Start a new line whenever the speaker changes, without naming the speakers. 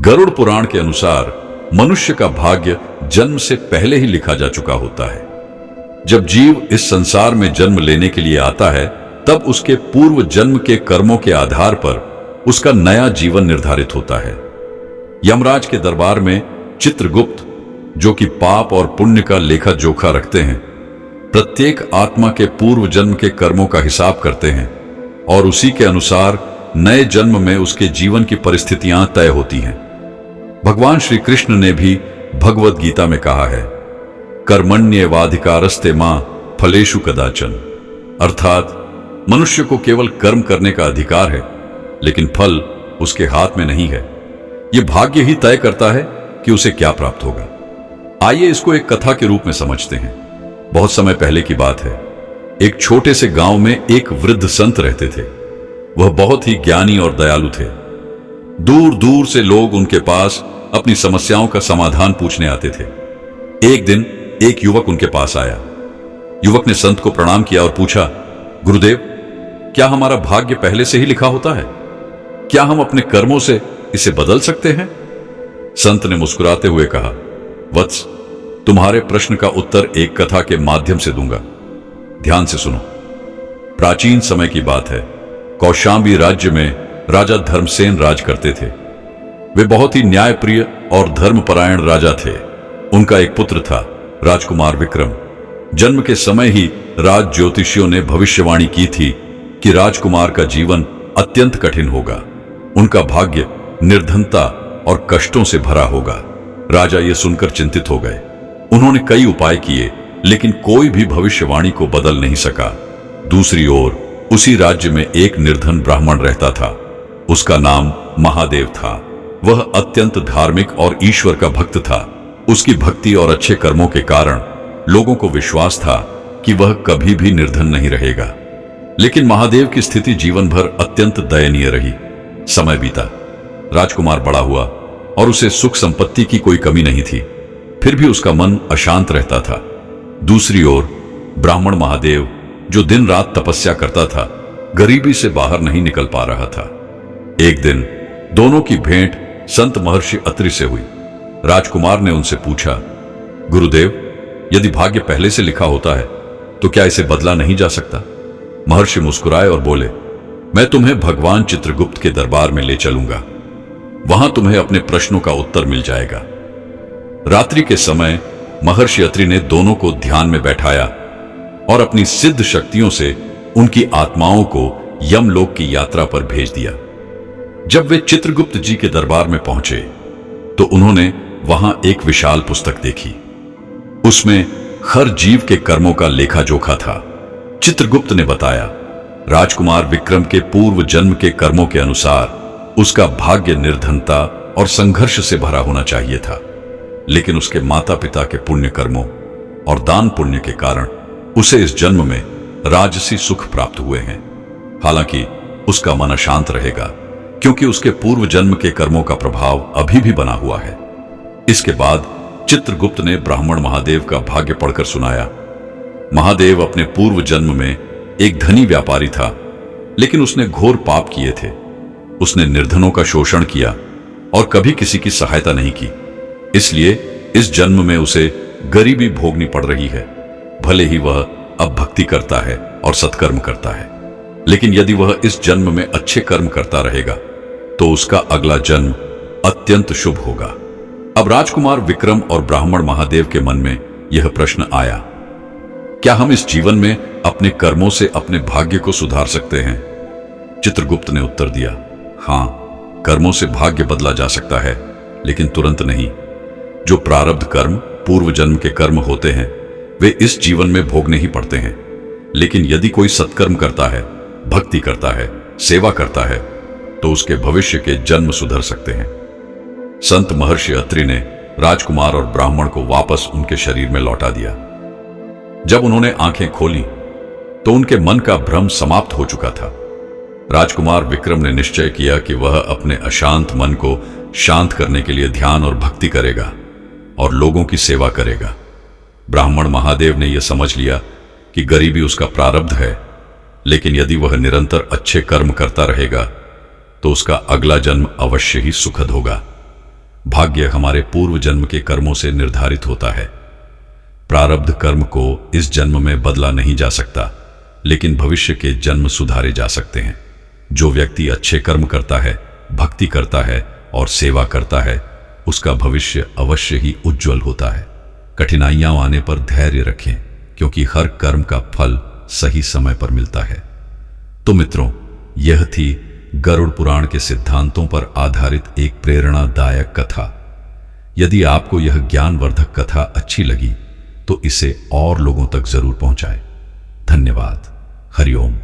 गरुड़ पुराण के अनुसार मनुष्य का भाग्य जन्म से पहले ही लिखा जा चुका होता है। जब जीव इस संसार में जन्म लेने के लिए आता है, तब उसके पूर्व जन्म के कर्मों के आधार पर उसका नया जीवन निर्धारित होता है। यमराज के दरबार में चित्रगुप्त, जो कि पाप और पुण्य का लेखा जोखा रखते हैं, प्रत्येक आत्मा के पूर्व जन्म के कर्मों का हिसाब करते हैं और उसी के अनुसार नए जन्म में उसके जीवन की परिस्थितियां तय होती हैं। भगवान श्री कृष्ण ने भी भगवत गीता में कहा है, कर्मण्येवाधिकारस्ते मां फलेषु कदाचन, अर्थात मनुष्य को केवल कर्म करने का अधिकार है, लेकिन फल उसके हाथ में नहीं है। यह भाग्य ही तय करता है कि उसे क्या प्राप्त होगा। आइए इसको एक कथा के रूप में समझते हैं। बहुत समय पहले की बात है। एक छोटे से गांव में एक वृद्ध संत रहते थे। वह बहुत ही ज्ञानी और दयालु थे। दूर दूर से लोग उनके पास अपनी समस्याओं का समाधान पूछने आते थे। एक दिन एक युवक उनके पास आया। युवक ने संत को प्रणाम किया और पूछा, गुरुदेव, क्या हमारा भाग्य पहले से ही लिखा होता है? क्या हम अपने कर्मों से इसे बदल सकते हैं? संत ने मुस्कुराते हुए कहा, वत्स, तुम्हारे प्रश्न का उत्तर एक कथा के माध्यम से दूंगा। ध्यान से सुनो। प्राचीन समय की बात है। कौशांबी राज्य में राजा धर्मसेन राज करते थे। वे बहुत ही न्यायप्रिय और धर्मपरायण राजा थे। उनका एक पुत्र था, राजकुमार विक्रम। जन्म के समय ही राज ज्योतिषियों ने भविष्यवाणी की थी कि राजकुमार का जीवन अत्यंत कठिन होगा। उनका भाग्य निर्धनता और कष्टों से भरा होगा। राजा ये सुनकर चिंतित हो गए। उन्होंने कई उपाय किए, लेकिन कोई भी भविष्यवाणी को बदल नहीं सका। दूसरी ओर उसी राज्य में एक निर्धन ब्राह्मण रहता था। उसका नाम महादेव था। वह अत्यंत धार्मिक और ईश्वर का भक्त था। उसकी भक्ति और अच्छे कर्मों के कारण लोगों को विश्वास था कि वह कभी भी निर्धन नहीं रहेगा। लेकिन महादेव की स्थिति जीवन भर अत्यंत दयनीय रही। समय बीता, राजकुमार बड़ा हुआ और उसे सुख संपत्ति की कोई कमी नहीं थी। फिर भी उसका मन अशांत रहता था। दूसरी ओर ब्राह्मण महादेव, जो दिन रात तपस्या करता था, गरीबी से बाहर नहीं निकल पा रहा था। एक दिन दोनों की भेंट संत महर्षि अत्रि से हुई। राजकुमार ने उनसे पूछा, गुरुदेव, यदि भाग्य पहले से लिखा होता है तो क्या इसे बदला नहीं जा सकता? महर्षि मुस्कुराए और बोले, मैं तुम्हें भगवान चित्रगुप्त के दरबार में ले चलूंगा। वहां तुम्हें अपने प्रश्नों का उत्तर मिल जाएगा। रात्रि के समय महर्षि अत्रि ने दोनों को ध्यान में बैठाया और अपनी सिद्ध शक्तियों से उनकी आत्माओं को यमलोक की यात्रा पर भेज दिया। जब वे चित्रगुप्त जी के दरबार में पहुंचे तो उन्होंने वहां एक विशाल पुस्तक देखी। उसमें हर जीव के कर्मों का लेखा जोखा था। चित्रगुप्त ने बताया, राजकुमार विक्रम के पूर्व जन्म के कर्मों के अनुसार उसका भाग्य निर्धनता और संघर्ष से भरा होना चाहिए था, लेकिन उसके माता पिता के पुण्य कर्मों और दान पुण्य के कारण उसे इस जन्म में राजसी सुख प्राप्त हुए हैं। हालांकि उसका मन अशांत रहेगा, क्योंकि उसके पूर्व जन्म के कर्मों का प्रभाव अभी भी बना हुआ है। इसके बाद चित्रगुप्त ने ब्राह्मण महादेव का भाग्य पढ़कर सुनाया। महादेव अपने पूर्व जन्म में एक धनी व्यापारी था, लेकिन उसने घोर पाप किए थे। उसने निर्धनों का शोषण किया और कभी किसी की सहायता नहीं की। इसलिए इस जन्म में उसे गरीबी भोगनी पड़ रही है। भले ही वह अब भक्ति करता है और सत्कर्म करता है, लेकिन यदि वह इस जन्म में अच्छे कर्म करता रहेगा तो उसका अगला जन्म अत्यंत शुभ होगा। अब राजकुमार विक्रम और ब्राह्मण महादेव के मन में यह प्रश्न आया, क्या हम इस जीवन में अपने कर्मों से अपने भाग्य को सुधार सकते हैं? चित्रगुप्त ने उत्तर दिया, हां, कर्मों से भाग्य बदला जा सकता है, लेकिन तुरंत नहीं। जो प्रारब्ध कर्म पूर्व जन्म के कर्म होते हैं वे इस जीवन में भोगने ही पड़ते हैं। लेकिन यदि कोई सत्कर्म करता है, भक्ति करता है, सेवा करता है, तो उसके भविष्य के जन्म सुधर सकते हैं। संत महर्षि अत्रि ने राजकुमार और ब्राह्मण को वापस उनके शरीर में लौटा दिया। जब उन्होंने आंखें खोली तो उनके मन का भ्रम समाप्त हो चुका था। राजकुमार विक्रम ने निश्चय किया कि वह अपने अशांत मन को शांत करने के लिए ध्यान और भक्ति करेगा और लोगों की सेवा करेगा। ब्राह्मण महादेव ने यह समझ लिया कि गरीबी उसका प्रारब्ध है, लेकिन यदि वह निरंतर अच्छे कर्म करता रहेगा तो उसका अगला जन्म अवश्य ही सुखद होगा। भाग्य हमारे पूर्व जन्म के कर्मों से निर्धारित होता है। प्रारब्ध कर्म को इस जन्म में बदला नहीं जा सकता, लेकिन भविष्य के जन्म सुधारे जा सकते हैं। जो व्यक्ति अच्छे कर्म करता है, भक्ति करता है और सेवा करता है, उसका भविष्य अवश्य ही उज्जवल होता है। कठिनाइयां आने पर धैर्य रखें, क्योंकि हर कर्म का फल सही समय पर मिलता है। तो मित्रों, यह थी गरुड़ पुराण के सिद्धांतों पर आधारित एक प्रेरणादायक कथा। यदि आपको यह ज्ञानवर्धक कथा अच्छी लगी तो इसे और लोगों तक जरूर पहुंचाएं। धन्यवाद। हरिओम।